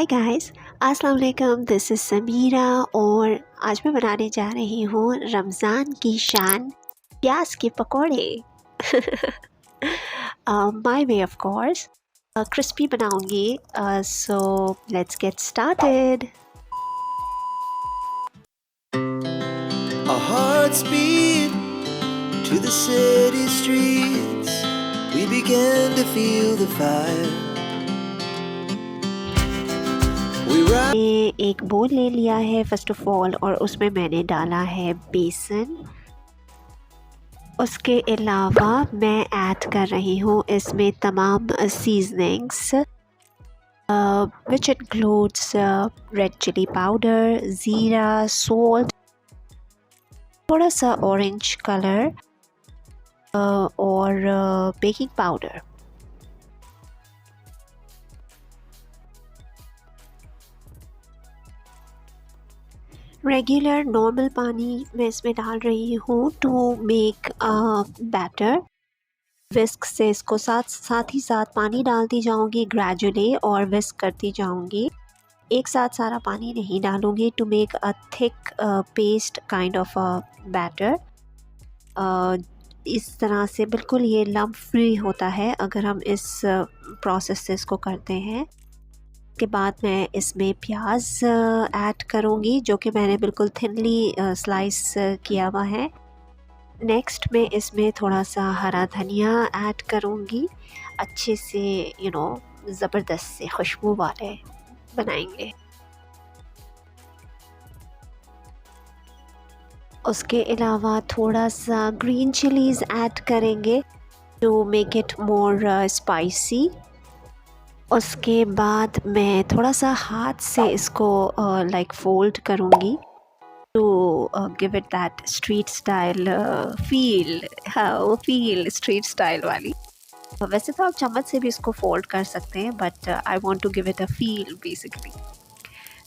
Hi guys, अस्सलाम वालेकुम। This is Samira और आज मैं बनाने जा रही हूँ रमज़ान की शान प्याज के पकोड़े। My way of course, crispy बनाऊंगी। So let's get started. Our hearts beat to the city streets. We began to feel the fire. एक बोल ले लिया है फर्स्ट ऑफ ऑल और उसमें मैंने डाला है बेसन। उसके अलावा मैं ऐड कर रही हूँ इसमें तमाम seasonings which includes red chilli powder, ज़ीरा, सॉल्ट, थोड़ा सा ऑरेंज कलर और बेकिंग पाउडर। रेगुलर नॉर्मल पानी मैं इसमें डाल रही हूँ टू मेक बैटर। विस्क से इसको साथ ही साथ पानी डालती जाऊँगी ग्रेजुअली और विस्क करती जाऊँगी। एक साथ सारा पानी नहीं डालूँगी to make a thick paste kind of a batter. इस तरह से बिल्कुल ये लम्प फ्री होता है अगर हम इस प्रोसेस से इसको करते हैं। के बाद मैं इसमें प्याज ऐड करूँगी जो कि मैंने बिल्कुल थिनली स्लाइस किया हुआ है। नेक्स्ट मैं इसमें थोड़ा सा हरा धनिया ऐड करूँगी। अच्छे से ज़बरदस्त से खुशबू वाले बनाएंगे। उसके अलावा थोड़ा सा ग्रीन चिलीज़ ऐड करेंगे to make it more spicy. उसके बाद मैं थोड़ा सा हाथ से इसको लाइक फोल्ड करूँगी to give it that street style feel. हाँ, वो फील स्ट्रीट स्टाइल वाली। वैसे तो आप चम्मच से भी इसको फोल्ड कर सकते हैं but I want to give it a feel basically.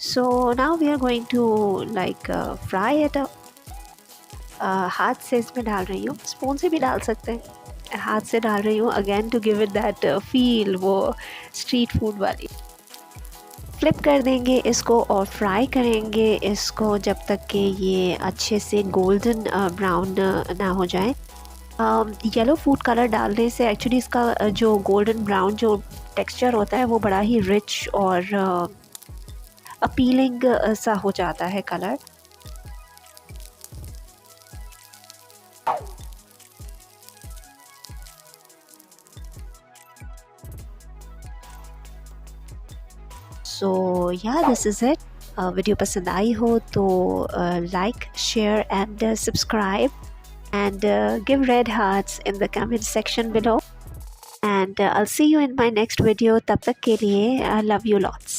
So now we are going to like fry it. हाथ से इसमें डाल रही हूँ, स्पून से भी डाल सकते हैं, हाथ से डाल रही हूँ again to give it that feel, वो स्ट्रीट फूड वाली। फ्लिप कर देंगे इसको और फ्राई करेंगे इसको जब तक कि ये अच्छे से गोल्डन ब्राउन ना हो जाए। येलो फूड कलर डालने से एक्चुअली इसका जो गोल्डन ब्राउन जो टेक्सचर होता है वो बड़ा ही रिच और अपीलिंग सा हो जाता है कलर। सो या दिस इज़ इट। वीडियो पसंद आई हो तो like, share and subscribe and give red hearts in the comment section below and I'll see you in my next video. तब तक के लिए love you lots.